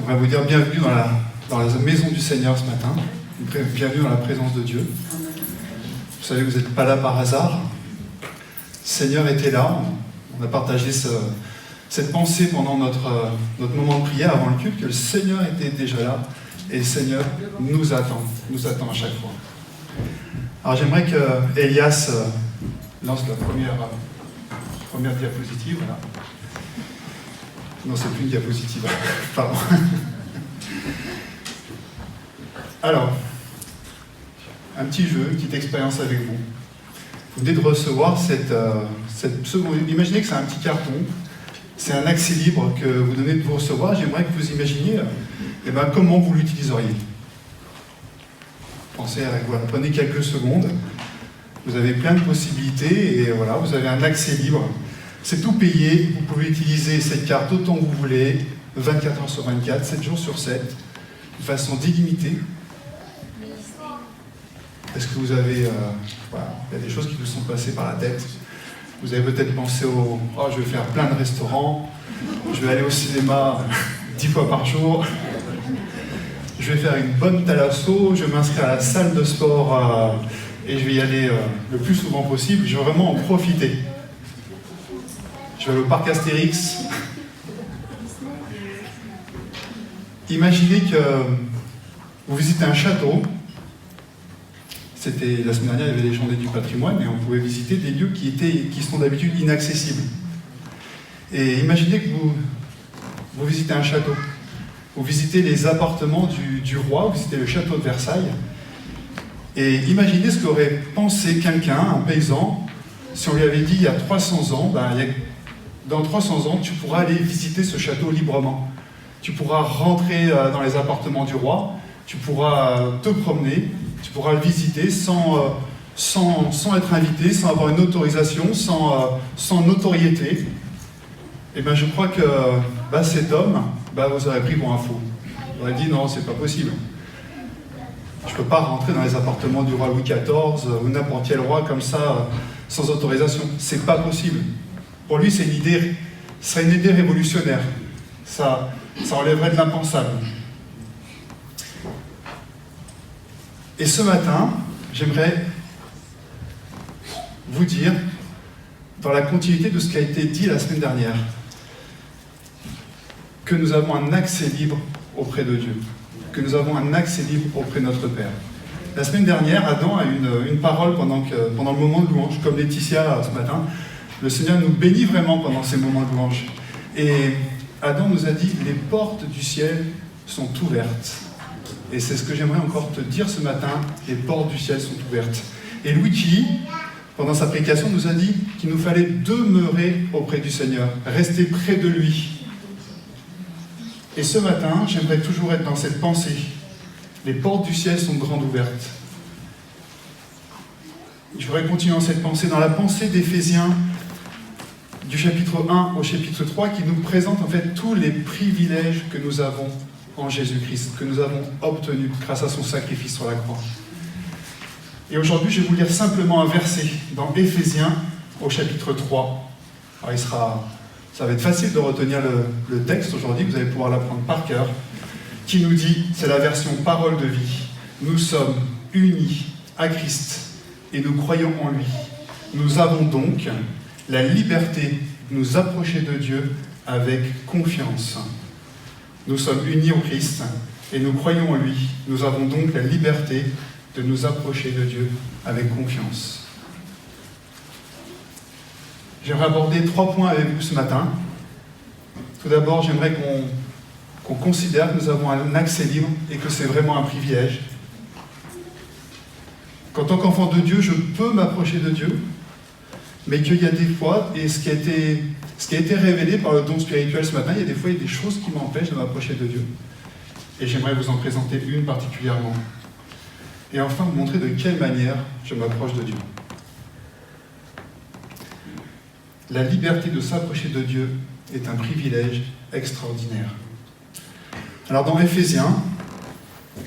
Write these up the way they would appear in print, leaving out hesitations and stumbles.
J'aimerais vous dire bienvenue dans la maison du Seigneur ce matin. Bienvenue dans la présence de Dieu. Vous savez que vous n'êtes pas là par hasard. Le Seigneur était là. On a partagé cette pensée pendant notre moment de prière avant le culte, que le Seigneur était déjà là. Et le Seigneur nous attend à chaque fois. Alors j'aimerais que Elias lance la première diapositive. Voilà. Non, c'est plus une diapositive. Pardon. Alors, un petit jeu, une petite expérience avec vous. Vous venez de recevoir cette seconde. Imaginez que c'est un petit carton. C'est un accès libre que vous venez de vous recevoir. J'aimerais que vous imaginiez comment vous l'utiliseriez. Pensez à voilà, prenez quelques secondes. Vous avez plein de possibilités et voilà, vous avez un accès libre. C'est tout payé. Vous pouvez utiliser cette carte autant que vous voulez, 24 heures sur 24, 7 jours sur 7, de façon illimitée. Est-ce que vous avez... voilà, il y a des choses qui vous sont passées par la tête. Vous avez peut-être pensé je vais faire plein de restaurants, je vais aller au cinéma 10 fois par jour, je vais faire une bonne thalasso, je vais m'inscrire à la salle de sport et je vais y aller le plus souvent possible, je vais vraiment en profiter. Je vais aller au parc Astérix. Imaginez que vous visitez un château. C'était la semaine dernière, il y avait les journées du patrimoine et on pouvait visiter des lieux qui sont d'habitude inaccessibles. Et imaginez que vous visitez un château. Vous visitez les appartements du roi, vous visitez le château de Versailles. Et imaginez ce qu'aurait pensé quelqu'un, un paysan, si on lui avait dit il y a 300 ans, dans 300 ans, tu pourras aller visiter ce château librement. Tu pourras rentrer dans les appartements du roi, tu pourras te promener, tu pourras le visiter sans être invité, sans avoir une autorisation, sans notoriété. Et bien je crois que cet homme, vous aurez pris pour un fou. Vous aurez dit non, c'est pas possible. Je ne peux pas rentrer dans les appartements du roi Louis XIV ou n'importe quel roi comme ça, sans autorisation. C'est pas possible. Pour lui, ce serait une idée révolutionnaire. Ça enlèverait de l'impensable. Et ce matin, j'aimerais vous dire, dans la continuité de ce qui a été dit la semaine dernière, que nous avons un accès libre auprès de Dieu, que nous avons un accès libre auprès de notre Père. La semaine dernière, Adam a eu une parole pendant le moment de louange, comme Laetitia ce matin. Le Seigneur nous bénit vraiment pendant ces moments de louange. Et Adam nous a dit, les portes du ciel sont ouvertes. Et c'est ce que j'aimerais encore te dire ce matin, les portes du ciel sont ouvertes. Et Luigi, pendant sa prédication, nous a dit qu'il nous fallait demeurer auprès du Seigneur, rester près de lui. Et ce matin, j'aimerais toujours être dans cette pensée. Les portes du ciel sont grandes ouvertes. Je voudrais continuer dans cette pensée, dans la pensée d'Éphésiens, du chapitre 1 au chapitre 3, qui nous présente en fait tous les privilèges que nous avons en Jésus-Christ, que nous avons obtenus grâce à son sacrifice sur la croix. Et aujourd'hui, je vais vous lire simplement un verset dans Éphésiens au chapitre 3. Alors ça va être facile de retenir le texte aujourd'hui, vous allez pouvoir l'apprendre par cœur, qui nous dit, c'est la version parole de vie, nous sommes unis à Christ et nous croyons en lui. Nous avons donc la liberté de nous approcher de Dieu avec confiance. Nous sommes unis au Christ et nous croyons en lui. Nous avons donc la liberté de nous approcher de Dieu avec confiance. J'aimerais aborder 3 points avec vous ce matin. Tout d'abord, j'aimerais qu'on considère que nous avons un accès libre et que c'est vraiment un privilège. Qu'en tant qu'enfant de Dieu, je peux m'approcher de Dieu, mais qu'il y a des fois, et ce qui a été révélé par le don spirituel ce matin, il y a des choses qui m'empêchent de m'approcher de Dieu. Et j'aimerais vous en présenter une particulièrement. Et enfin, vous montrer de quelle manière je m'approche de Dieu. La liberté de s'approcher de Dieu est un privilège extraordinaire. Alors dans Éphésiens,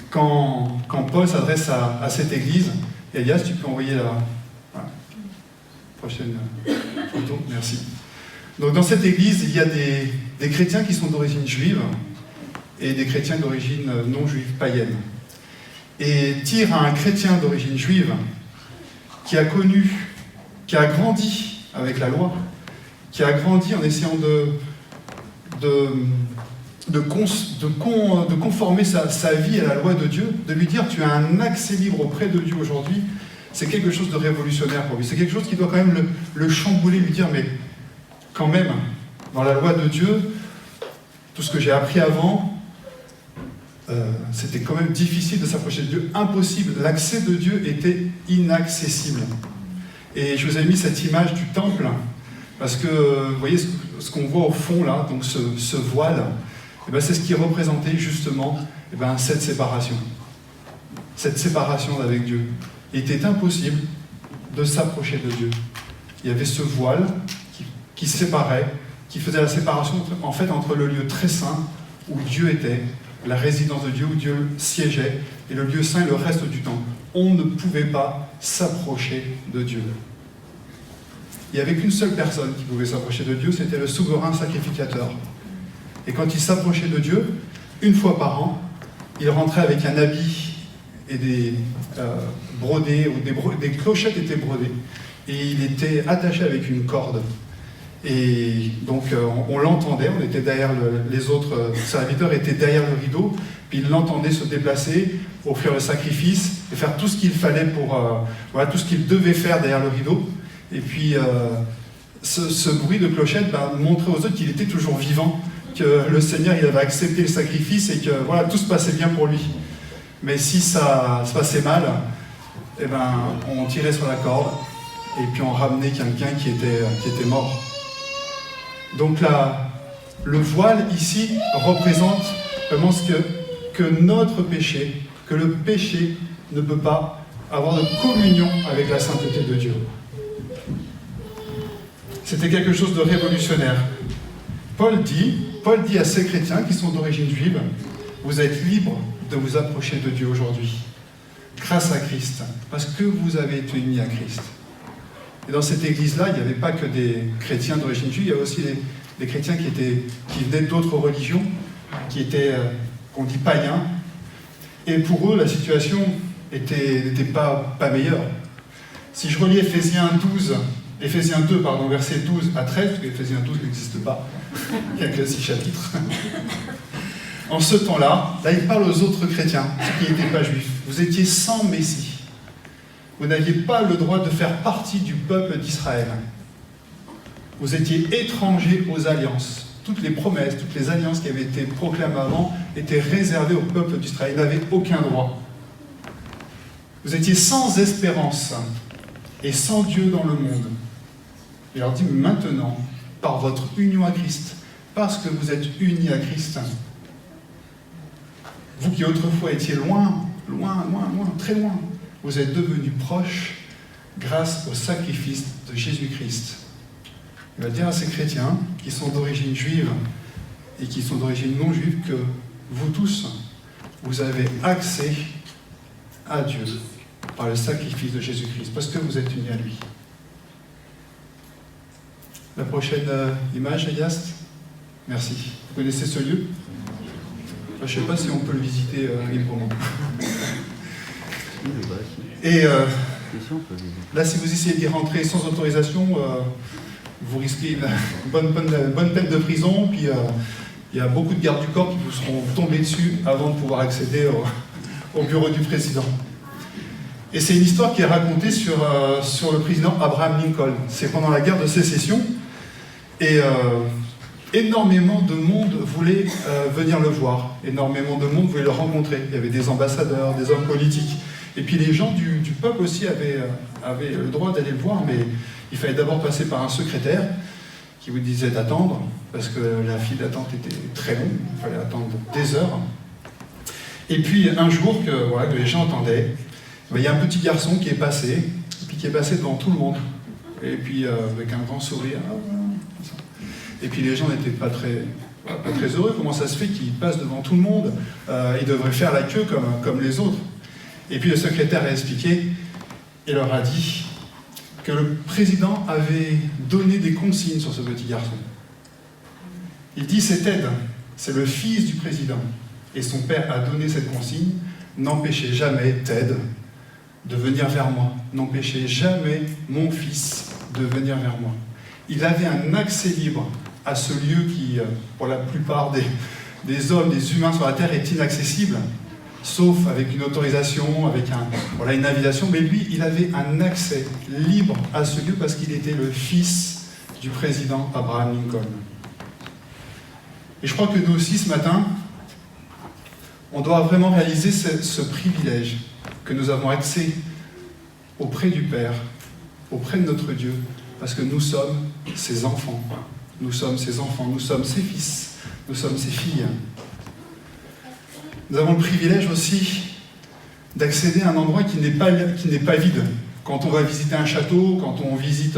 quand Paul s'adresse à cette église, Elias, tu peux envoyer la prochaine photo, merci. Donc dans cette église, il y a des chrétiens qui sont d'origine juive et des chrétiens d'origine non juive, païenne. Et dire à un chrétien d'origine juive qui a connu, qui a grandi avec la loi, qui a grandi en essayant de conformer sa vie à la loi de Dieu, de lui dire tu as un accès libre auprès de Dieu aujourd'hui, c'est quelque chose de révolutionnaire pour lui. C'est quelque chose qui doit quand même le chambouler, lui dire mais quand même, dans la loi de Dieu, tout ce que j'ai appris avant, c'était quand même difficile de s'approcher de Dieu, impossible. L'accès de Dieu était inaccessible. Et je vous ai mis cette image du temple, parce que vous voyez ce qu'on voit au fond là, donc ce voile, et bien c'est ce qui représentait justement cette séparation. Cette séparation avec Dieu. Il était impossible de s'approcher de Dieu. Il y avait ce voile qui séparait, qui faisait la séparation en fait entre le lieu très saint où Dieu était, la résidence de Dieu où Dieu siégeait, et le lieu saint et le reste du temple. On ne pouvait pas s'approcher de Dieu. Il n'y avait qu'une seule personne qui pouvait s'approcher de Dieu, c'était le souverain sacrificateur. Et quand il s'approchait de Dieu, une fois par an, il rentrait avec un habit et des brodés, ou des clochettes étaient brodées, et il était attaché avec une corde. Et donc on l'entendait, on était derrière les autres serviteurs étaient derrière le rideau, puis il l'entendait se déplacer, offrir le sacrifice, et faire tout ce qu'il fallait pour tout ce qu'il devait faire derrière le rideau. Et puis ce bruit de clochette montrait aux autres qu'il était toujours vivant, que le Seigneur il avait accepté le sacrifice et que voilà, tout se passait bien pour lui. Mais si ça se passait mal, on tirait sur la corde et puis on ramenait quelqu'un qui était mort. Donc là, le voile ici représente vraiment que notre péché, que le péché ne peut pas avoir de communion avec la sainteté de Dieu. C'était quelque chose de révolutionnaire. Paul dit à ces chrétiens qui sont d'origine juive, vous êtes libres de vous approcher de Dieu aujourd'hui, grâce à Christ, parce que vous avez été unis à Christ. Et dans cette église-là, il n'y avait pas que des chrétiens d'origine juive, il y avait aussi des chrétiens qui venaient d'autres religions, qui étaient, qu'on dit païens. Et pour eux, la situation n'était pas meilleure. Si je relis Éphésiens 2, versets 12 à 13, parce qu'Éphésiens 12 n'existe pas, il n'y a que 6 chapitres. En ce temps-là, il parle aux autres chrétiens, ceux qui n'étaient pas juifs. Vous étiez sans Messie. Vous n'aviez pas le droit de faire partie du peuple d'Israël. Vous étiez étrangers aux alliances. Toutes les promesses, toutes les alliances qui avaient été proclamées avant étaient réservées au peuple d'Israël. Ils n'avaient aucun droit. Vous étiez sans espérance et sans Dieu dans le monde. Il leur dit maintenant, par votre union à Christ, parce que vous êtes unis à Christ, vous qui autrefois étiez loin, très loin, vous êtes devenus proches grâce au sacrifice de Jésus-Christ. Il va dire à ces chrétiens qui sont d'origine juive et qui sont d'origine non juive que vous tous, vous avez accès à Dieu par le sacrifice de Jésus-Christ, parce que vous êtes unis à lui. La prochaine image, Elias. Merci. Vous connaissez ce lieu ? Je ne sais pas si on peut le visiter librement. Et là, si vous essayez d'y rentrer sans autorisation, vous risquez une bonne peine de prison, puis il y a beaucoup de gardes du corps qui vous seront tombés dessus avant de pouvoir accéder au bureau du président. Et c'est une histoire qui est racontée sur le président Abraham Lincoln. C'est pendant la guerre de sécession, et énormément de monde voulait venir le voir. Énormément de monde voulait le rencontrer. Il y avait des ambassadeurs, des hommes politiques. Et puis les gens du peuple aussi avaient le droit d'aller le voir, mais il fallait d'abord passer par un secrétaire qui vous disait d'attendre, parce que la file d'attente était très longue, il fallait attendre des heures. Et puis un jour que les gens attendaient, il y a un petit garçon qui est passé, et puis qui est passé devant tout le monde. Et puis avec un grand sourire. Et puis les gens n'étaient pas très heureux. Comment ça se fait qu'il passe devant tout le monde ? Il devrait faire la queue comme les autres. Et puis le secrétaire a expliqué et leur a dit que le président avait donné des consignes sur ce petit garçon. Il dit c'est Ted, c'est le fils du président. Et son père a donné cette consigne, n'empêchez jamais Ted de venir vers moi. N'empêchez jamais mon fils de venir vers moi. Il avait un accès libre à ce lieu qui, pour la plupart des hommes, des humains sur la terre, est inaccessible, sauf avec une autorisation, avec une invitation. Mais lui, il avait un accès libre à ce lieu parce qu'il était le fils du président Abraham Lincoln. Et je crois que nous aussi, ce matin, on doit vraiment réaliser ce privilège que nous avons accès auprès du Père, auprès de notre Dieu, parce que nous sommes ses enfants. Nous sommes ses enfants, nous sommes ses fils, nous sommes ses filles. Nous avons le privilège aussi d'accéder à un endroit qui n'est pas vide. Quand on va visiter un château, quand on visite,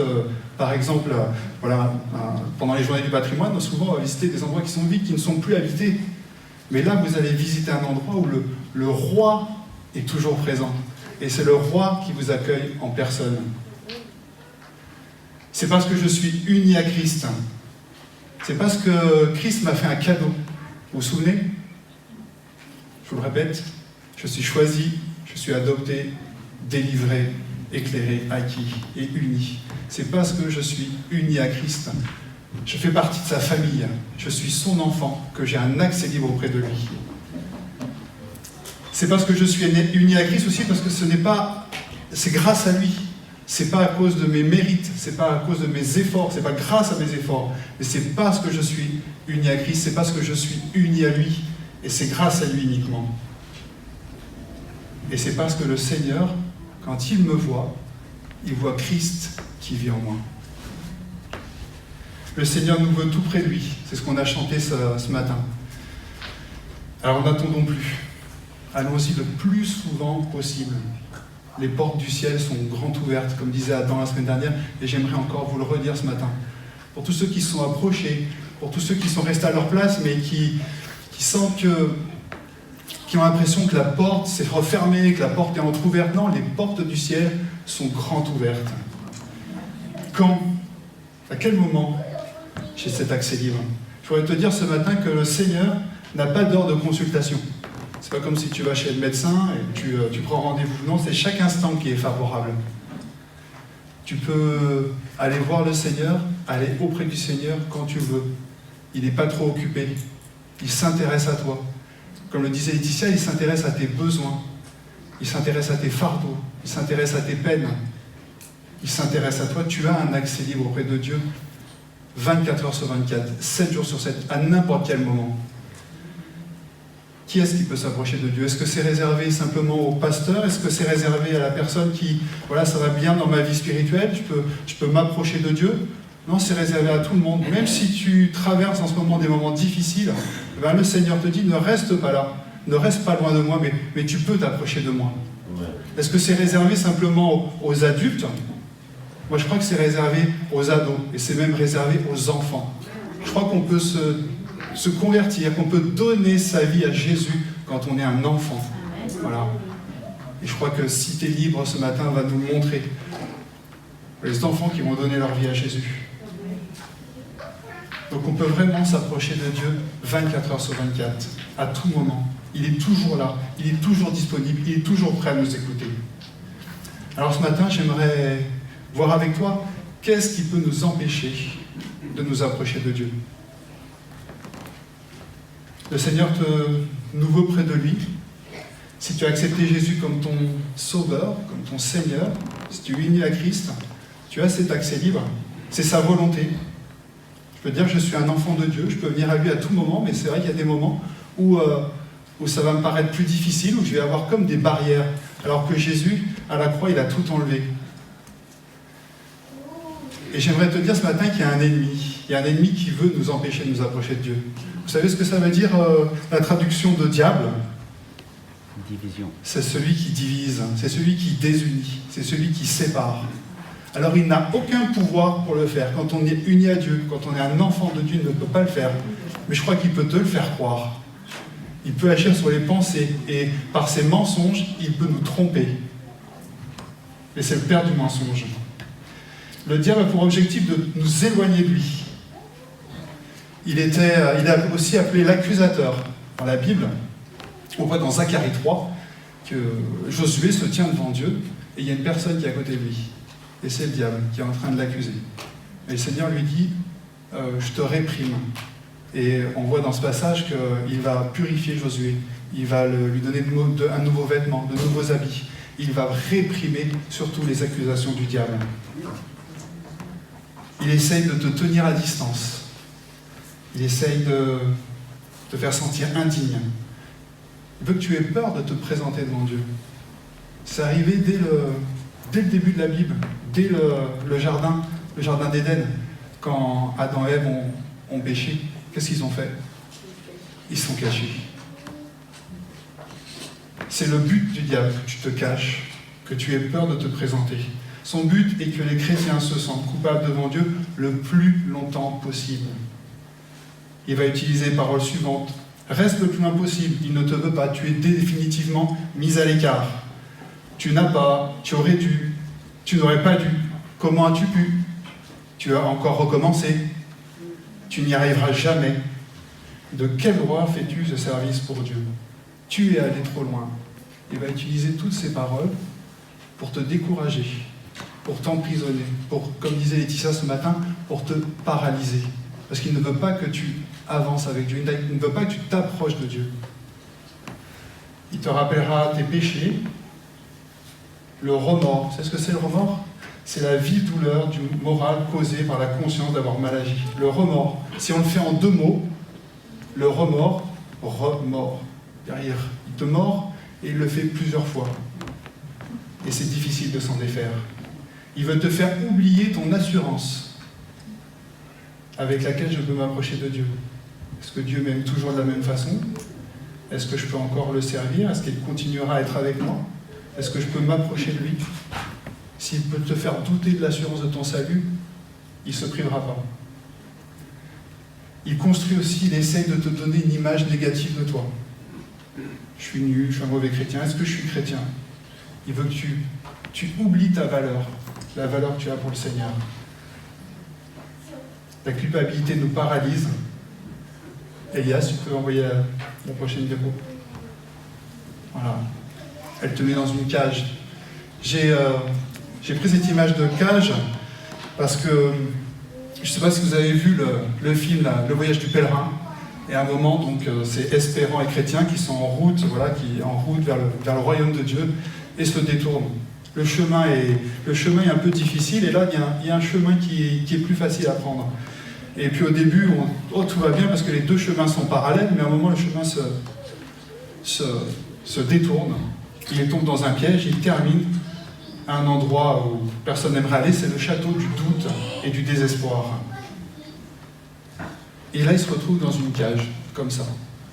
par exemple, pendant les journées du patrimoine, souvent on va visiter des endroits qui sont vides, qui ne sont plus habités. Mais là, vous allez visiter un endroit où le roi est toujours présent. Et c'est le roi qui vous accueille en personne. C'est parce que je suis uni à Christ. C'est parce que Christ m'a fait un cadeau. Vous vous souvenez ? Je vous le répète, je suis choisi, je suis adopté, délivré, éclairé, acquis et uni. C'est parce que je suis uni à Christ. Je fais partie de sa famille. Je suis son enfant, que j'ai un accès libre auprès de lui. C'est parce que je suis uni à Christ aussi, parce que c'est grâce à lui. C'est pas à cause de mes mérites, c'est pas à cause de mes efforts, c'est pas grâce à mes efforts, mais c'est parce que je suis uni à Christ, c'est parce que je suis uni à lui, et c'est grâce à lui uniquement. Et c'est parce que le Seigneur, quand il me voit, il voit Christ qui vit en moi. Le Seigneur nous veut tout près de lui, c'est ce qu'on a chanté ce matin. Alors n'attendons plus, allons-y le plus souvent possible. Les portes du ciel sont grandes ouvertes, comme disait Adam la semaine dernière, et j'aimerais encore vous le redire ce matin. Pour tous ceux qui se sont approchés, pour tous ceux qui sont restés à leur place, mais qui sentent qui ont l'impression que la porte s'est refermée, que la porte est entrouverte. Non, les portes du ciel sont grandes ouvertes. Quand ? À quel moment j'ai cet accès libre ? Je voudrais te dire ce matin que le Seigneur n'a pas d'heure de consultation. C'est pas comme si tu vas chez le médecin et tu prends rendez-vous. Non, c'est chaque instant qui est favorable. Tu peux aller voir le Seigneur, aller auprès du Seigneur quand tu veux. Il n'est pas trop occupé. Il s'intéresse à toi. Comme le disait Laetitia, il s'intéresse à tes besoins. Il s'intéresse à tes fardeaux. Il s'intéresse à tes peines. Il s'intéresse à toi. Tu as un accès libre auprès de Dieu 24 heures sur 24, 7 jours sur 7, à n'importe quel moment. Qui est-ce qui peut s'approcher de Dieu ? Est-ce que c'est réservé simplement au pasteur ? Est-ce que c'est réservé à la personne qui, voilà, ça va bien dans ma vie spirituelle, je peux m'approcher de Dieu ? Non, c'est réservé à tout le monde. Même si tu traverses en ce moment des moments difficiles, ben le Seigneur te dit, ne reste pas là, ne reste pas loin de moi, mais tu peux t'approcher de moi. Ouais. Est-ce que c'est réservé simplement aux adultes ? Moi, je crois que c'est réservé aux ados, et c'est même réservé aux enfants. Je crois qu'on peut se convertir, qu'on peut donner sa vie à Jésus quand on est un enfant. Voilà. Et je crois que Cité Libre ce matin va nous montrer les enfants qui vont donner leur vie à Jésus. Donc on peut vraiment s'approcher de Dieu 24 heures sur 24, à tout moment. Il est toujours là, il est toujours disponible, il est toujours prêt à nous écouter. Alors ce matin, j'aimerais voir avec toi qu'est-ce qui peut nous empêcher de nous approcher de Dieu. Le Seigneur nous veut près de lui. Si tu as accepté Jésus comme ton sauveur, comme ton Seigneur, si tu es uni à Christ, tu as cet accès libre. C'est sa volonté. Je peux dire que je suis un enfant de Dieu, je peux venir à lui à tout moment, mais c'est vrai qu'il y a des moments où ça va me paraître plus difficile, où je vais avoir comme des barrières, alors que Jésus, à la croix, il a tout enlevé. Et j'aimerais te dire ce matin qu'il y a un ennemi. Il y a un ennemi qui veut nous empêcher de nous approcher de Dieu. Vous savez ce que ça veut dire, la traduction de diable ? Division. C'est celui qui divise, c'est celui qui désunit, c'est celui qui sépare. Alors il n'a aucun pouvoir pour le faire. Quand on est uni à Dieu, quand on est un enfant de Dieu, il ne peut pas le faire. Mais je crois qu'il peut te le faire croire. Il peut agir sur les pensées et par ses mensonges, il peut nous tromper. Et c'est le père du mensonge. Le diable a pour objectif de nous éloigner de lui. Il est aussi appelé l'accusateur dans la Bible. On voit dans Zacharie 3 que Josué se tient devant Dieu et il y a une personne qui est à côté de lui. Et c'est le diable qui est en train de l'accuser. Et le Seigneur lui dit « Je te réprime ». Et on voit dans ce passage qu'il va purifier Josué. Il va lui donner un nouveau vêtement, de nouveaux habits. Il va réprimer surtout les accusations du diable. Il essaye de te tenir à distance. Il essaye de te faire sentir indigne. Il veut que tu aies peur de te présenter devant Dieu. C'est arrivé dès le début de la Bible, dès le jardin d'Éden, quand Adam et Ève ont péché. Qu'est-ce qu'ils ont fait? Ils se sont cachés. C'est le but du diable, que tu te caches, que tu aies peur de te présenter. Son but est que les chrétiens se sentent coupables devant Dieu le plus longtemps possible. Il va utiliser les paroles suivantes. Reste le plus loin possible, il ne te veut pas, tu es définitivement mis à l'écart. Tu n'as pas, tu aurais dû, tu n'aurais pas dû. Comment as-tu pu? Tu as encore recommencé. Tu n'y arriveras jamais. De quel droit fais-tu ce service pour Dieu? Tu es allé trop loin. Il va utiliser toutes ces paroles pour te décourager, pour t'emprisonner, pour, comme disait Laetitia ce matin, pour te paralyser. Parce qu'il ne veut pas que tu avances avec Dieu, il ne veut pas que tu t'approches de Dieu. Il te rappellera tes péchés, le remords. C'est ce que c'est le remords? C'est la vive douleur du moral causée par la conscience d'avoir mal agi. Le remords, si on le fait en 2 mots, le remords, remords. Derrière, il te mord et il le fait plusieurs fois. Et c'est difficile de s'en défaire. Il veut te faire oublier ton assurance avec laquelle je peux m'approcher de Dieu. Est-ce que Dieu m'aime toujours de la même façon? Est-ce que je peux encore le servir? Est-ce qu'il continuera à être avec moi? Est-ce que je peux m'approcher de lui? S'il peut te faire douter de l'assurance de ton salut, il ne se privera pas. Il construit aussi, il essaye de te donner une image négative de toi. Je suis nul, je suis un mauvais chrétien. Est-ce que je suis chrétien? Il veut que tu oublies ta valeur, la valeur que tu as pour le Seigneur. La culpabilité nous paralyse. Elias, tu peux envoyer la prochaine diapo. Voilà. Elle te met dans une cage. J'ai pris cette image de cage parce que je ne sais pas si vous avez vu le film Le Voyage du Pèlerin. Et à un moment, donc, c'est Espérant et Chrétien qui sont en route, vers le royaume de Dieu et se détournent. Le chemin est un peu difficile et là, il y a un chemin qui est plus facile à prendre. Et puis au début, tout va bien parce que les 2 chemins sont parallèles, mais à un moment, le chemin se détourne. Il tombe dans un piège, il termine à un endroit où personne n'aimerait aller, c'est le château du doute et du désespoir. Et là, il se retrouve dans une cage, comme ça,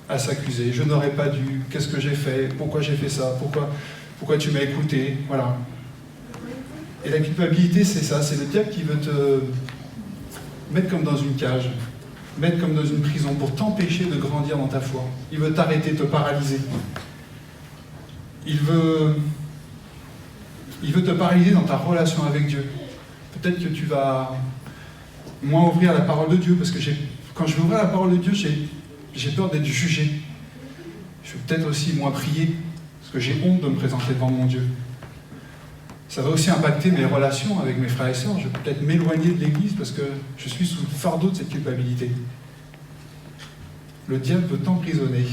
à s'accuser. Je n'aurais pas dû, qu'est-ce que j'ai fait? Pourquoi j'ai fait ça? Pourquoi tu m'as écouté? Voilà. Et la culpabilité, c'est ça, c'est le diable qui veut te mettre comme dans une cage, mettre comme dans une prison, pour t'empêcher de grandir dans ta foi. Il veut t'arrêter, te paralyser. Il veut te paralyser dans ta relation avec Dieu. Peut-être que tu vas moins ouvrir la parole de Dieu, parce que quand je vais ouvrir la parole de Dieu, j'ai peur d'être jugé. Je vais peut-être aussi moins prier, parce que j'ai honte de me présenter devant mon Dieu. Ça va aussi impacter mes relations avec mes frères et sœurs. Je vais peut-être m'éloigner de l'Église parce que je suis sous le fardeau de cette culpabilité. Le diable veut t'emprisonner,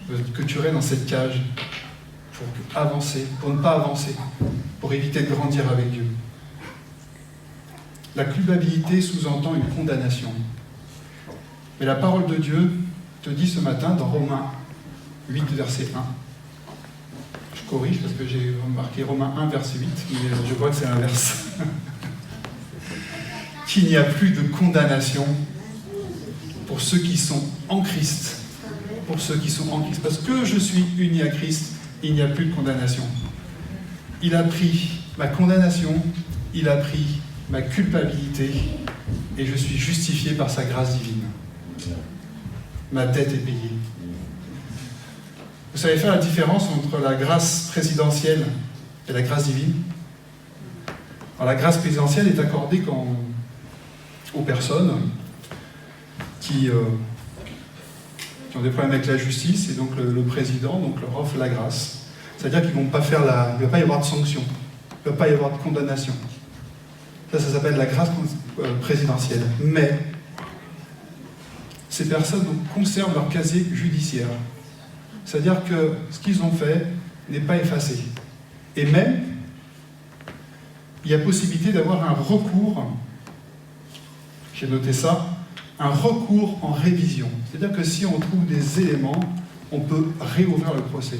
veut que tu restes dans cette cage pour avancer, pour ne pas avancer, pour éviter de grandir avec Dieu. La culpabilité sous-entend une condamnation. Mais la parole de Dieu te dit ce matin dans Romains 8, verset 1. Je corrige parce que j'ai remarqué Romains 1, verset 8, mais je crois que c'est l'inverse. Qu'il n'y a plus de condamnation pour ceux qui sont en Christ. Pour ceux qui sont en Christ. Parce que je suis uni à Christ, il n'y a plus de condamnation. Il a pris ma condamnation, il a pris ma culpabilité, et je suis justifié par sa grâce divine. Ma dette est payée. Vous savez faire la différence entre la grâce présidentielle et la grâce divine? Alors, la grâce présidentielle est accordée aux personnes qui qui ont des problèmes avec la justice, et donc le président donc, leur offre la grâce. C'est-à-dire qu'il ne va pas y avoir de sanction, il ne va pas y avoir de condamnation. Ça s'appelle la grâce présidentielle. Mais ces personnes donc, conservent leur casier judiciaire. C'est-à-dire que ce qu'ils ont fait n'est pas effacé. Et même, il y a possibilité d'avoir un recours, j'ai noté ça, un recours en révision. C'est-à-dire que si on trouve des éléments, on peut réouvrir le procès.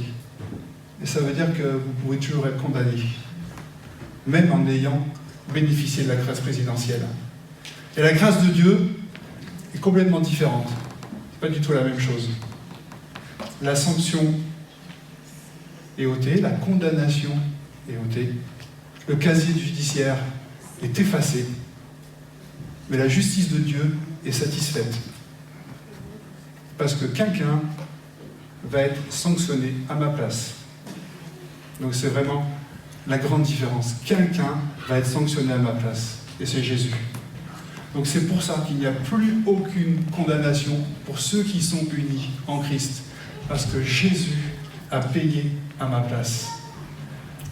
Et ça veut dire que vous pouvez toujours être condamné, même en ayant bénéficié de la grâce présidentielle. Et la grâce de Dieu est complètement différente. C'est pas du tout la même chose. La sanction est ôtée, la condamnation est ôtée, le casier judiciaire est effacé, mais la justice de Dieu est satisfaite. Parce que quelqu'un va être sanctionné à ma place. Donc c'est vraiment la grande différence. Quelqu'un va être sanctionné à ma place, et c'est Jésus. Donc c'est pour ça qu'il n'y a plus aucune condamnation pour ceux qui sont unis en Christ, parce que Jésus a payé à ma place.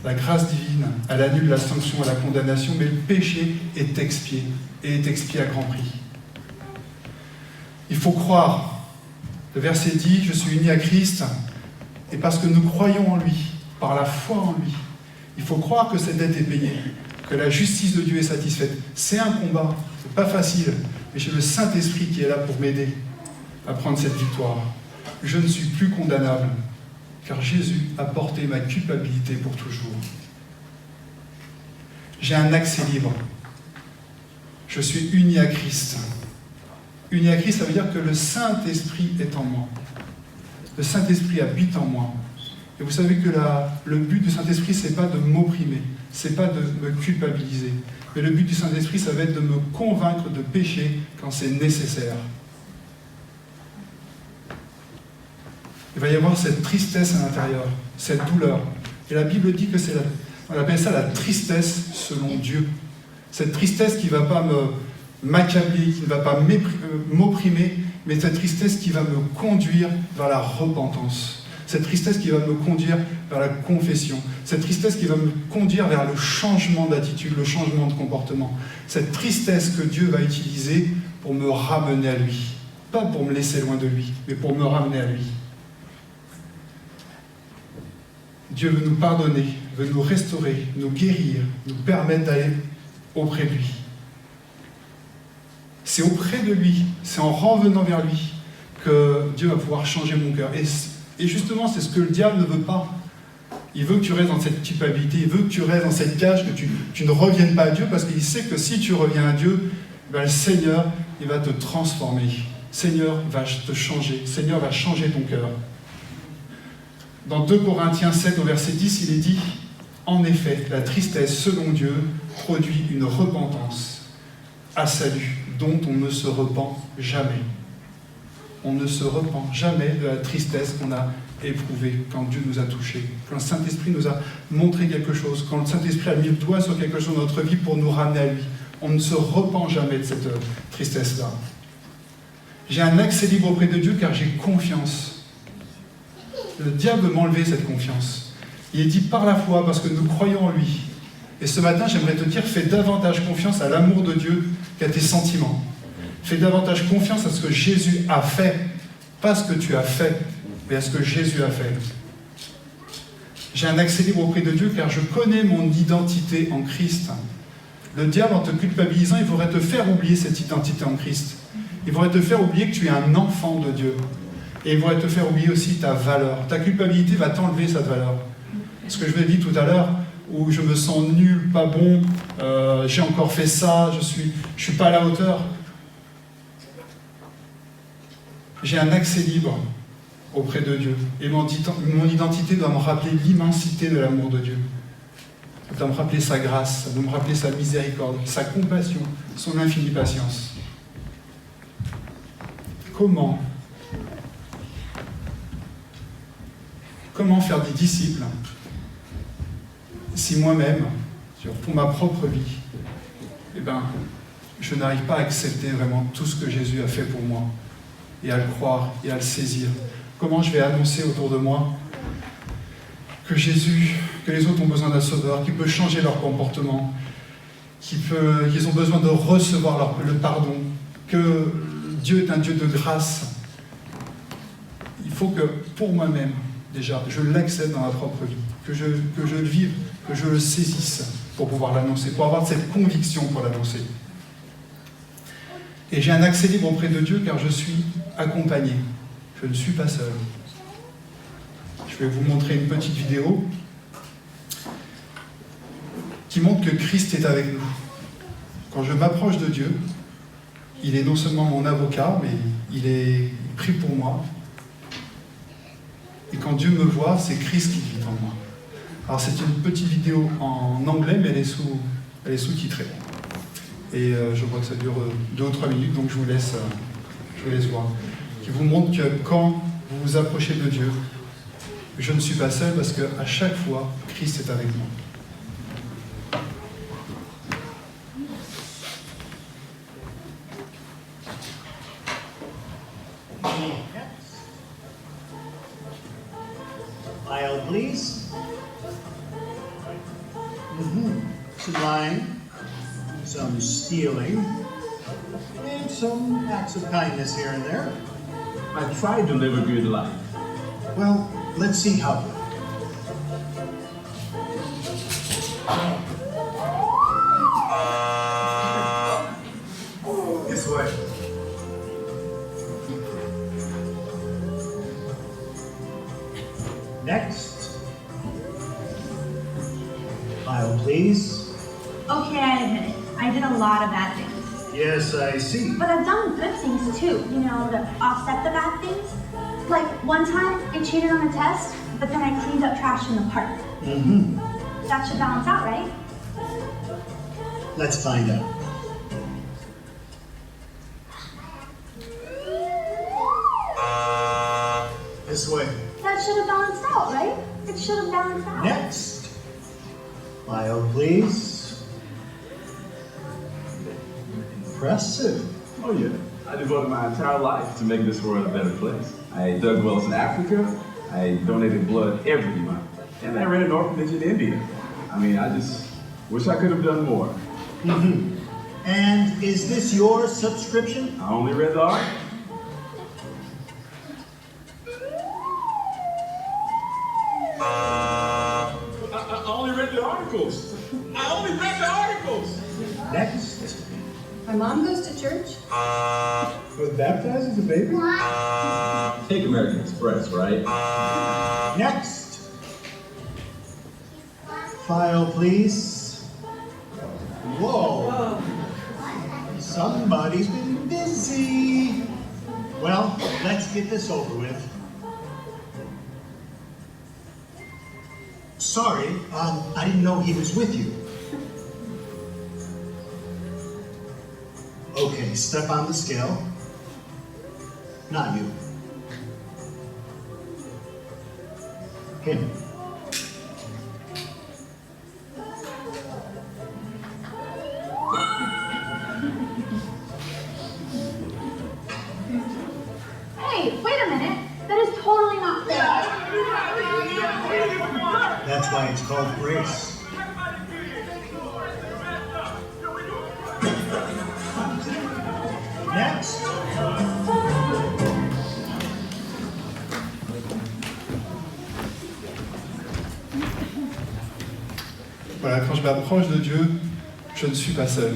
La grâce divine, elle annule la sanction et la condamnation, mais le péché est expié, et est expié à grand prix. Il faut croire. Le verset dit, je suis uni à Christ, et parce que nous croyons en lui, par la foi en lui, il faut croire que cette dette est payée, que la justice de Dieu est satisfaite. C'est un combat, c'est pas facile, mais j'ai le Saint-Esprit qui est là pour m'aider à prendre cette victoire. Je ne suis plus condamnable, car Jésus a porté ma culpabilité pour toujours. J'ai un accès libre. Je suis uni à Christ. Uni à Christ, ça veut dire que le Saint-Esprit est en moi. Le Saint-Esprit habite en moi. Et vous savez que le but du Saint-Esprit, ce n'est pas de m'opprimer, ce n'est pas de me culpabiliser. Mais le but du Saint-Esprit, ça va être de me convaincre de pécher quand c'est nécessaire. Il va y avoir cette tristesse à l'intérieur, cette douleur. Et la Bible dit que on appelle ça la tristesse selon Dieu. Cette tristesse qui ne va pas m'accabler, qui ne va pas m'opprimer, mais cette tristesse qui va me conduire vers la repentance. Cette tristesse qui va me conduire vers la confession. Cette tristesse qui va me conduire vers le changement d'attitude, le changement de comportement. Cette tristesse que Dieu va utiliser pour me ramener à lui. Pas pour me laisser loin de lui, mais pour me ramener à lui. Dieu veut nous pardonner, veut nous restaurer, nous guérir, nous permettre d'aller auprès de lui. C'est auprès de lui, c'est en revenant vers lui que Dieu va pouvoir changer mon cœur. Et justement, c'est ce que le diable ne veut pas. Il veut que tu restes dans cette culpabilité, il veut que tu restes dans cette cage, que tu ne reviennes pas à Dieu, parce qu'il sait que si tu reviens à Dieu, ben le Seigneur, il va te transformer. Le Seigneur va te changer, le Seigneur va changer ton cœur. Dans 2 Corinthiens 7, au verset 10, il est dit « En effet, la tristesse, selon Dieu, produit une repentance à salut, dont on ne se repent jamais. » On ne se repent jamais de la tristesse qu'on a éprouvée quand Dieu nous a touchés, quand le Saint-Esprit nous a montré quelque chose, quand le Saint-Esprit a mis le doigt sur quelque chose dans notre vie pour nous ramener à lui. On ne se repent jamais de cette tristesse-là. J'ai un accès libre auprès de Dieu car j'ai confiance. Le diable veut m'enlever cette confiance. Il est dit par la foi, parce que nous croyons en lui. Et ce matin, j'aimerais te dire, fais davantage confiance à l'amour de Dieu qu'à tes sentiments. Fais davantage confiance à ce que Jésus a fait, pas ce que tu as fait, mais à ce que Jésus a fait. J'ai un accès libre auprès de Dieu car je connais mon identité en Christ. Le diable, en te culpabilisant, il voudrait te faire oublier cette identité en Christ. Il voudrait te faire oublier que tu es un enfant de Dieu. Et il voudrait te faire oublier aussi ta valeur. Ta culpabilité va t'enlever cette valeur. Ce que je vous ai dit tout à l'heure, où je me sens nul, pas bon, j'ai encore fait ça, je suis pas à la hauteur. J'ai un accès libre auprès de Dieu. Et mon identité doit me rappeler l'immensité de l'amour de Dieu. Ça doit me rappeler sa grâce, ça doit me rappeler sa miséricorde, sa compassion, son infinie patience. Comment faire des disciples si moi-même, pour ma propre vie, je n'arrive pas à accepter vraiment tout ce que Jésus a fait pour moi. et à le croire et à le saisir? Comment je vais annoncer autour de moi que Jésus, que les autres ont besoin d'un sauveur, qui peut changer leur comportement, qu'ils ont besoin de recevoir le pardon, que Dieu est un Dieu de grâce. Il faut que, pour moi-même, déjà, je l'accepte dans ma propre vie, que je le vive, que je le saisisse pour pouvoir l'annoncer, pour avoir cette conviction pour l'annoncer. Et j'ai un accès libre auprès de Dieu car je suis accompagné. Je ne suis pas seul. Je vais vous montrer une petite vidéo qui montre que Christ est avec nous. Quand je m'approche de Dieu, il est non seulement mon avocat, mais il prie pour moi. Et quand Dieu me voit, c'est Christ qui vit en moi. Alors c'est une petite vidéo en anglais, mais elle est sous-titrée. Et je crois que ça dure 2 ou 3 minutes, donc je vous laisse voir. Qui vous montre que quand vous vous approchez de Dieu, je ne suis pas seul parce qu'à chaque fois, Christ est avec moi. Aisle, please. Some lying, some stealing, and some acts of kindness here and there. I tried to live a good life. Well, let's see how. This way. Next. Aisle, please. Okay, I admit it. I did a lot of bad things. Yes, I see. But I've done good things too, to offset the bad things. Like one time, I cheated on a test, but then I cleaned up trash in the park. That should balance out, right? Let's find out. This way. That should have balanced out, right? It should have balanced out. Next. Aisle, please. Impressive. Oh yeah. I devoted my entire life to make this world a better place. I dug wells in Africa. I donated blood every month. And I ran an orphanage in India. I just wish I could have done more. And is this your subscription? I only read the article. I only read the articles. I only read the articles. Next. My mom goes to church. Was baptized as a baby? Take American Express, right? Next. File, please. Whoa. Somebody's been busy. Well, let's get this over with. Sorry, I didn't know he was with you. Okay, step on the scale. Not you. Him. Hey, wait a minute. That is totally not fair. That's why it's called grace. Next. Voilà, quand je m'approche de Dieu, je ne suis pas seul.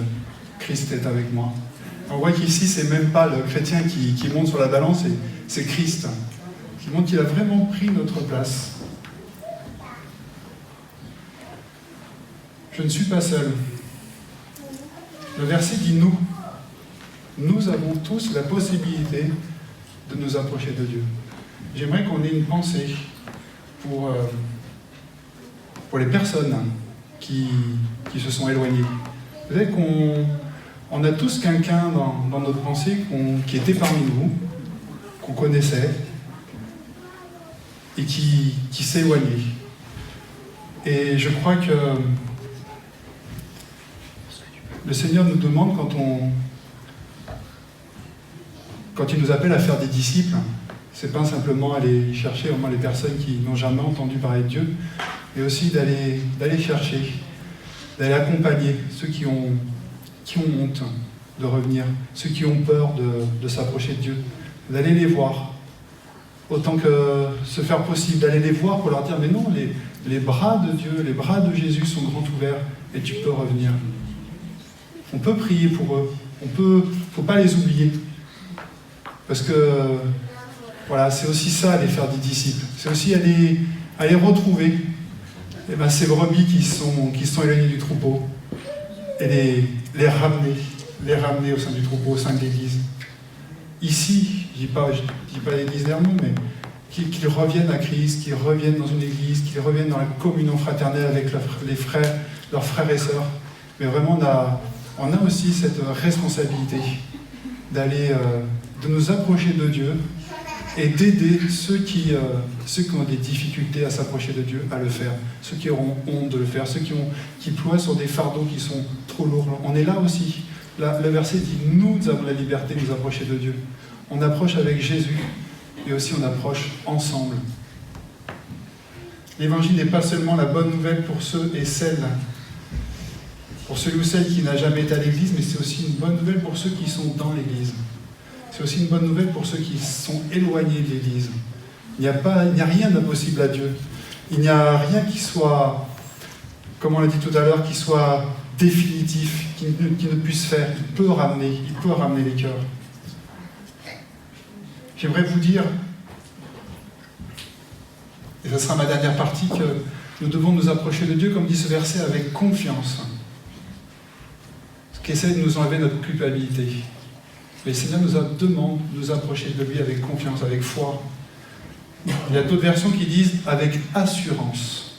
Christ est avec moi. On voit qu'ici, c'est même pas le chrétien qui monte sur la balance, c'est Christ qui montre qu'il a vraiment pris notre place. Je ne suis pas seul. Le verset dit nous. Nous avons tous la possibilité de nous approcher de Dieu. J'aimerais qu'on ait une pensée pour les personnes qui se sont éloignées. Peut-être qu'on a tous quelqu'un dans notre pensée qui était parmi nous, qu'on connaissait, et qui s'est éloigné. Et je crois que le Seigneur nous demande, quand il nous appelle à faire des disciples, c'est pas simplement aller chercher au moins les personnes qui n'ont jamais entendu parler de Dieu, mais aussi d'aller chercher, d'aller accompagner ceux qui ont honte de revenir, ceux qui ont peur de s'approcher de Dieu, d'aller les voir, autant que se faire possible, d'aller les voir pour leur dire, mais non, les bras de Dieu, les bras de Jésus sont grands ouverts et tu peux revenir. On peut prier pour eux, faut pas les oublier, parce que voilà, c'est aussi ça, aller faire des disciples, c'est aussi aller retrouver ces brebis qui sont éloignées du troupeau et les ramener au sein du troupeau, au sein de l'Église. Ici, je dis pas l'Église d'Hermont, mais qu'ils reviennent à Christ, qu'ils reviennent dans une Église, qu'ils reviennent dans la communion fraternelle avec leurs frères et sœurs. Mais vraiment, on a aussi cette responsabilité de nous approcher de Dieu et d'aider ceux qui ont des difficultés à s'approcher de Dieu à le faire, ceux qui auront honte de le faire, ceux qui ploient sur des fardeaux qui sont trop lourds. On est là aussi. Là, le verset dit « Nous avons la liberté de nous approcher de Dieu ». On approche avec Jésus, et aussi on approche ensemble. L'évangile n'est pas seulement la bonne nouvelle pour ceux et celles, pour celui ou celle qui n'a jamais été à l'église, mais c'est aussi une bonne nouvelle pour ceux qui sont dans l'église. C'est aussi une bonne nouvelle pour ceux qui sont éloignés de l'église. Il n'y a rien d'impossible à Dieu. Il n'y a rien qui soit, comme on l'a dit tout à l'heure, qui soit définitif, qui ne puisse faire. Il peut ramener les cœurs. J'aimerais vous dire, et ce sera ma dernière partie, que nous devons nous approcher de Dieu, comme dit ce verset, avec confiance. Ce qui essaie de nous enlever notre culpabilité. Mais le Seigneur nous demande de nous approcher de lui avec confiance, avec foi. Il y a d'autres versions qui disent avec assurance.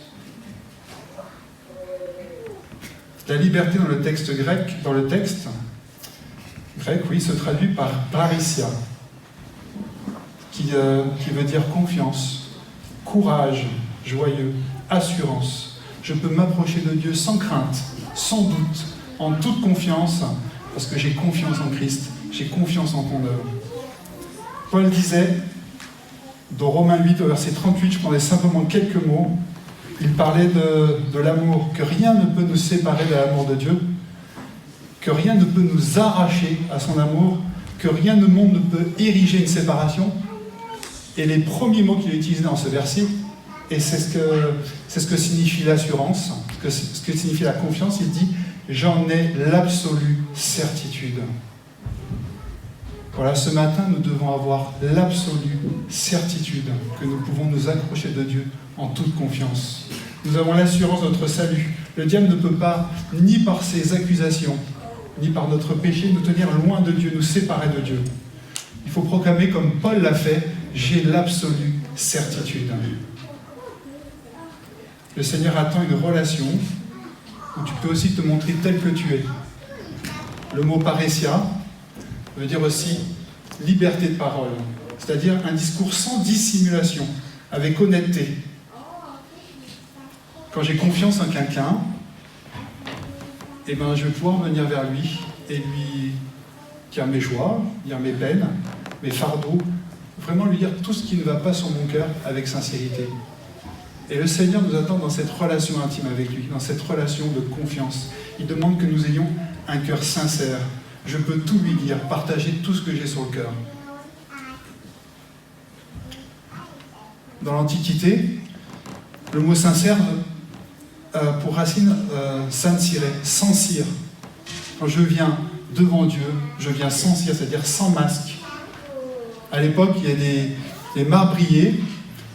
La liberté dans le texte grec, se traduit par parousia, qui veut dire confiance, courage, joyeux, assurance. Je peux m'approcher de Dieu sans crainte, sans doute, en toute confiance, parce que j'ai confiance en Christ, j'ai confiance en ton œuvre. Paul disait, dans Romains 8, au verset 38, je prendrai simplement quelques mots, il parlait de l'amour, que rien ne peut nous séparer de l'amour de Dieu, que rien ne peut nous arracher à son amour, que rien au monde ne peut ériger une séparation. Et les premiers mots qu'il a utilisés dans ce verset, et c'est ce que signifie l'assurance, ce que signifie la confiance, il dit « J'en ai l'absolue certitude ». Voilà, ce matin, nous devons avoir l'absolue certitude que nous pouvons nous accrocher de Dieu en toute confiance. Nous avons l'assurance de notre salut. Le diable ne peut pas, ni par ses accusations, ni par notre péché, nous tenir loin de Dieu, nous séparer de Dieu. Il faut proclamer comme Paul l'a fait, j'ai l'absolue certitude. Le Seigneur attend une relation où tu peux aussi te montrer tel que tu es. Le mot parousia veut dire aussi liberté de parole, c'est-à-dire un discours sans dissimulation, avec honnêteté. Quand j'ai confiance en quelqu'un, je vais pouvoir venir vers lui et lui dire mes joies, dire mes peines, mes fardeaux, vraiment lui dire tout ce qui ne va pas sur mon cœur avec sincérité. Et le Seigneur nous attend dans cette relation intime avec lui, dans cette relation de confiance. Il demande que nous ayons un cœur sincère. Je peux tout lui dire, partager tout ce que j'ai sur le cœur. Dans l'Antiquité, le mot sincère, pour racine, sans cire. Quand je viens devant Dieu, je viens sans cire, c'est-à-dire sans masque. À l'époque, il y a des marbriers,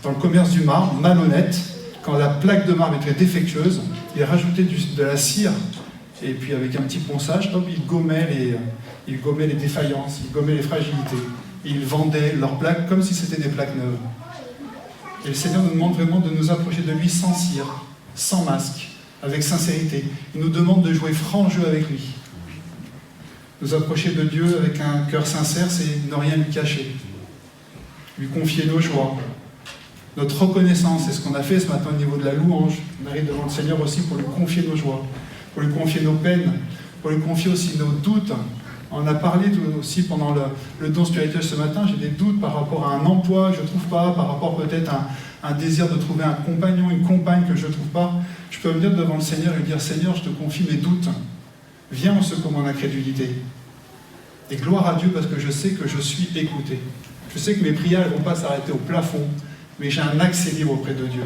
dans le commerce du marbre, malhonnêtes. Quand la plaque de marbre était défectueuse, ils rajoutaient de la cire, et puis avec un petit ponçage, hop, ils gommaient les défaillances, ils gommaient les fragilités. Et ils vendaient leurs plaques comme si c'était des plaques neuves. Et le Seigneur nous demande vraiment de nous approcher de lui sans cire, sans masque, avec sincérité. Il nous demande de jouer franc jeu avec lui. Nous approcher de Dieu avec un cœur sincère, c'est ne rien lui cacher. Lui confier nos joies, notre reconnaissance. C'est ce qu'on a fait ce matin au niveau de la louange. On arrive devant le Seigneur aussi pour lui confier nos joies, pour lui confier nos peines, pour lui confier aussi nos doutes, On a parlé aussi pendant le don spirituel ce matin, j'ai des doutes par rapport à un emploi que je ne trouve pas, par rapport peut-être à un désir de trouver un compagnon, une compagne que je ne trouve pas. Je peux venir devant le Seigneur et dire, Seigneur, je te confie mes doutes. Viens en secours mon incrédulité. Et gloire à Dieu parce que je sais que je suis écouté. Je sais que mes prières ne vont pas s'arrêter au plafond, mais j'ai un accès libre auprès de Dieu.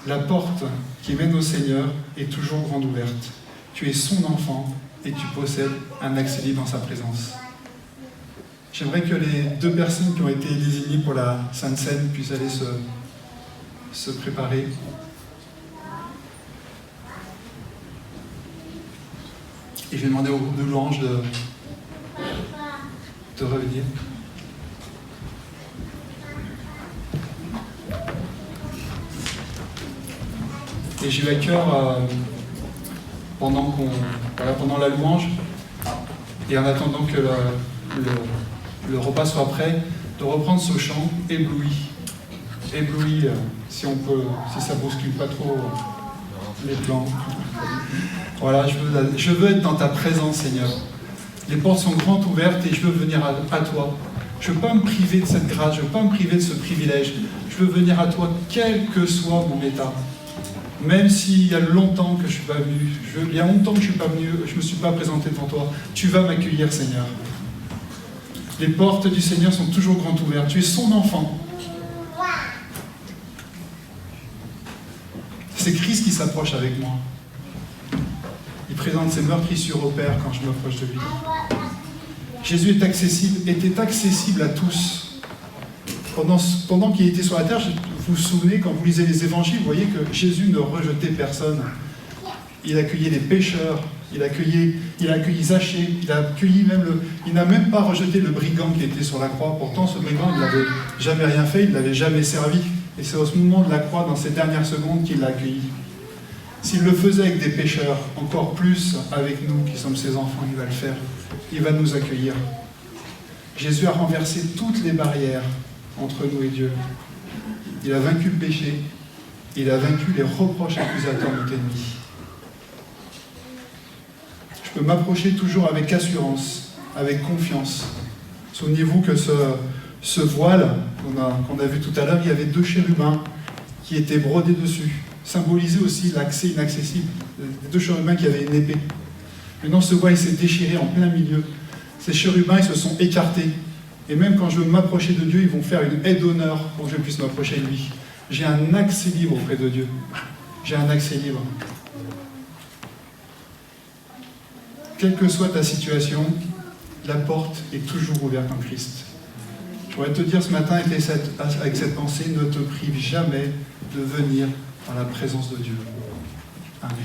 La porte qui mène au Seigneur est toujours grande ouverte. Tu es son enfant et tu possèdes un accès libre dans sa présence. J'aimerais que les 2 personnes qui ont été désignées pour la Sainte Seine puissent aller se préparer. Et je vais demander au groupe de louanges de revenir. Et j'ai eu à cœur, pendant la louange, et en attendant que le repas soit prêt, de reprendre ce chant ébloui. Ébloui, si ça ne bouscule pas trop les plans. Voilà, je veux être dans ta présence, Seigneur. Les portes sont grandes ouvertes et je veux venir à toi. Je ne veux pas me priver de cette grâce, je ne veux pas me priver de ce privilège. Je veux venir à toi, quel que soit mon état. Même s'il y a longtemps que je ne suis pas venu, il y a longtemps que je ne suis pas venu, je ne me suis pas présenté devant toi, tu vas m'accueillir, Seigneur. Les portes du Seigneur sont toujours grandes ouvertes. Tu es son enfant. C'est Christ qui s'approche avec moi. Il présente ses meurtrissures au Père quand je m'approche de lui. Jésus était accessible à tous. Pendant qu'il était sur la terre, vous vous souvenez, quand vous lisez les évangiles, vous voyez que Jésus ne rejetait personne. Il accueillait les pécheurs, il a accueilli Zachée, il n'a même pas rejeté le brigand qui était sur la croix. Pourtant, ce brigand, il n'avait jamais rien fait, il ne l'avait jamais servi. Et c'est au moment de la croix, dans ces dernières secondes, qu'il l'a accueilli. S'il le faisait avec des pécheurs, encore plus avec nous qui sommes ses enfants, il va le faire. Il va nous accueillir. Jésus a renversé toutes les barrières entre nous et Dieu. Il a vaincu le péché. Il a vaincu les reproches accusateurs de notre ennemi. Je peux m'approcher toujours avec assurance, avec confiance. Souvenez-vous que ce voile qu'on a vu tout à l'heure, il y avait 2 chérubins qui étaient brodés dessus. Symbolisait aussi l'accès inaccessible. Les 2 chérubins qui avaient une épée. Maintenant, ce voile s'est déchiré en plein milieu. Ces chérubins, ils se sont écartés. Et même quand je veux m'approcher de Dieu, ils vont faire une aide d'honneur pour que je puisse m'approcher de lui. J'ai un accès libre auprès de Dieu. J'ai un accès libre. Quelle que soit ta situation, la porte est toujours ouverte en Christ. Je voudrais te dire ce matin avec cette pensée, ne te prive jamais de venir dans la présence de Dieu. Amen.